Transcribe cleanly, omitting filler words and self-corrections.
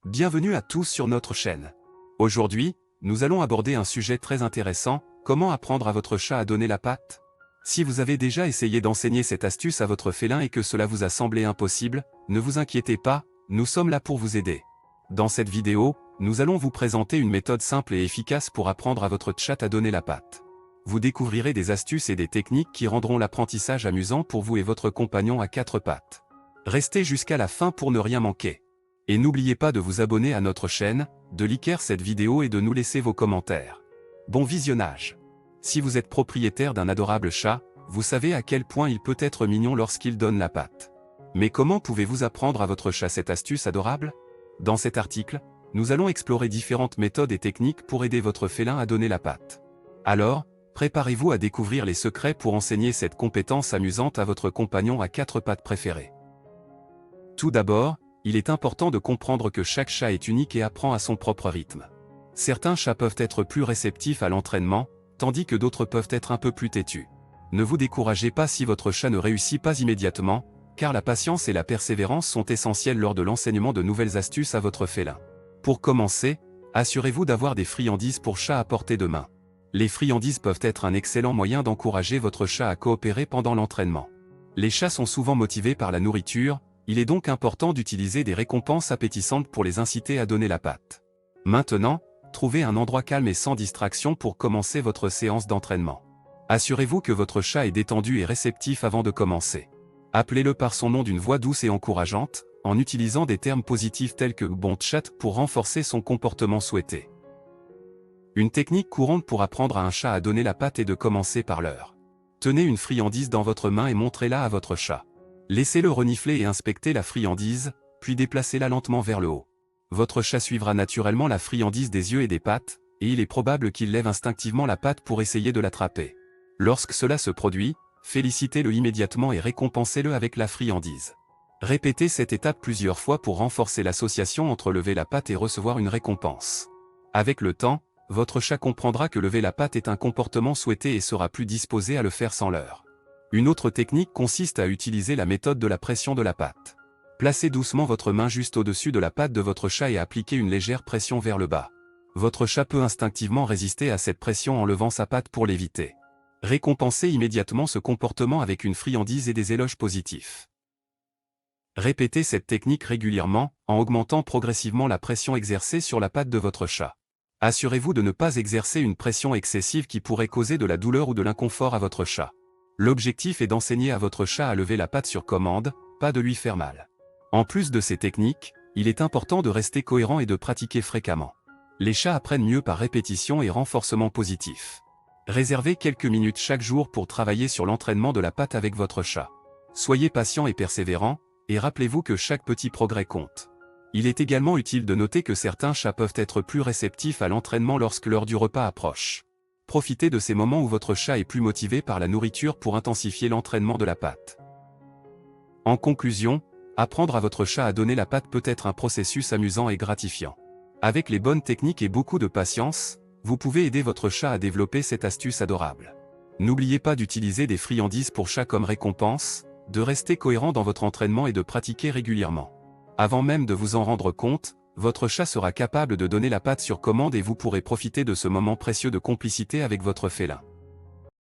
Bienvenue à tous sur notre chaîne. Aujourd'hui, nous allons aborder un sujet très intéressant, comment apprendre à votre chat à donner la patte. Si vous avez déjà essayé d'enseigner cette astuce à votre félin et que cela vous a semblé impossible, ne vous inquiétez pas, nous sommes là pour vous aider. Dans cette vidéo, nous allons vous présenter une méthode simple et efficace pour apprendre à votre chat à donner la patte. Vous découvrirez des astuces et des techniques qui rendront l'apprentissage amusant pour vous et votre compagnon à quatre pattes. Restez jusqu'à la fin pour ne rien manquer. Et n'oubliez pas de vous abonner à notre chaîne, de liker cette vidéo et de nous laisser vos commentaires. Bon visionnage! Si vous êtes propriétaire d'un adorable chat, vous savez à quel point il peut être mignon lorsqu'il donne la patte. Mais comment pouvez-vous apprendre à votre chat cette astuce adorable? Dans cet article, nous allons explorer différentes méthodes et techniques pour aider votre félin à donner la patte. Alors, préparez-vous à découvrir les secrets pour enseigner cette compétence amusante à votre compagnon à quatre pattes préféré. Tout d'abord, il est important de comprendre que chaque chat est unique et apprend à son propre rythme. Certains chats peuvent être plus réceptifs à l'entraînement, tandis que d'autres peuvent être un peu plus têtus. Ne vous découragez pas si votre chat ne réussit pas immédiatement, car la patience et la persévérance sont essentielles lors de l'enseignement de nouvelles astuces à votre félin. Pour commencer, assurez-vous d'avoir des friandises pour chat à portée de main. Les friandises peuvent être un excellent moyen d'encourager votre chat à coopérer pendant l'entraînement. Les chats sont souvent motivés par la nourriture, il est donc important d'utiliser des récompenses appétissantes pour les inciter à donner la patte. Maintenant, trouvez un endroit calme et sans distraction pour commencer votre séance d'entraînement. Assurez-vous que votre chat est détendu et réceptif avant de commencer. Appelez-le par son nom d'une voix douce et encourageante, en utilisant des termes positifs tels que « bon chat » pour renforcer son comportement souhaité. Une technique courante pour apprendre à un chat à donner la patte est de commencer par l'heure. Tenez une friandise dans votre main et montrez-la à votre chat. Laissez-le renifler et inspecter la friandise, puis déplacez-la lentement vers le haut. Votre chat suivra naturellement la friandise des yeux et des pattes, et il est probable qu'il lève instinctivement la patte pour essayer de l'attraper. Lorsque cela se produit, félicitez-le immédiatement et récompensez-le avec la friandise. Répétez cette étape plusieurs fois pour renforcer l'association entre lever la patte et recevoir une récompense. Avec le temps, votre chat comprendra que lever la patte est un comportement souhaité et sera plus disposé à le faire sans l'heure. Une autre technique consiste à utiliser la méthode de la pression de la patte. Placez doucement votre main juste au-dessus de la patte de votre chat et appliquez une légère pression vers le bas. Votre chat peut instinctivement résister à cette pression en levant sa patte pour l'éviter. Récompensez immédiatement ce comportement avec une friandise et des éloges positifs. Répétez cette technique régulièrement, en augmentant progressivement la pression exercée sur la patte de votre chat. Assurez-vous de ne pas exercer une pression excessive qui pourrait causer de la douleur ou de l'inconfort à votre chat. L'objectif est d'enseigner à votre chat à lever la patte sur commande, pas de lui faire mal. En plus de ces techniques, il est important de rester cohérent et de pratiquer fréquemment. Les chats apprennent mieux par répétition et renforcement positif. Réservez quelques minutes chaque jour pour travailler sur l'entraînement de la patte avec votre chat. Soyez patient et persévérant, et rappelez-vous que chaque petit progrès compte. Il est également utile de noter que certains chats peuvent être plus réceptifs à l'entraînement lorsque l'heure du repas approche. Profitez de ces moments où votre chat est plus motivé par la nourriture pour intensifier l'entraînement de la patte. En conclusion, apprendre à votre chat à donner la patte peut être un processus amusant et gratifiant. Avec les bonnes techniques et beaucoup de patience, vous pouvez aider votre chat à développer cette astuce adorable. N'oubliez pas d'utiliser des friandises pour chat comme récompense, de rester cohérent dans votre entraînement et de pratiquer régulièrement. Avant même de vous en rendre compte, votre chat sera capable de donner la patte sur commande et vous pourrez profiter de ce moment précieux de complicité avec votre félin.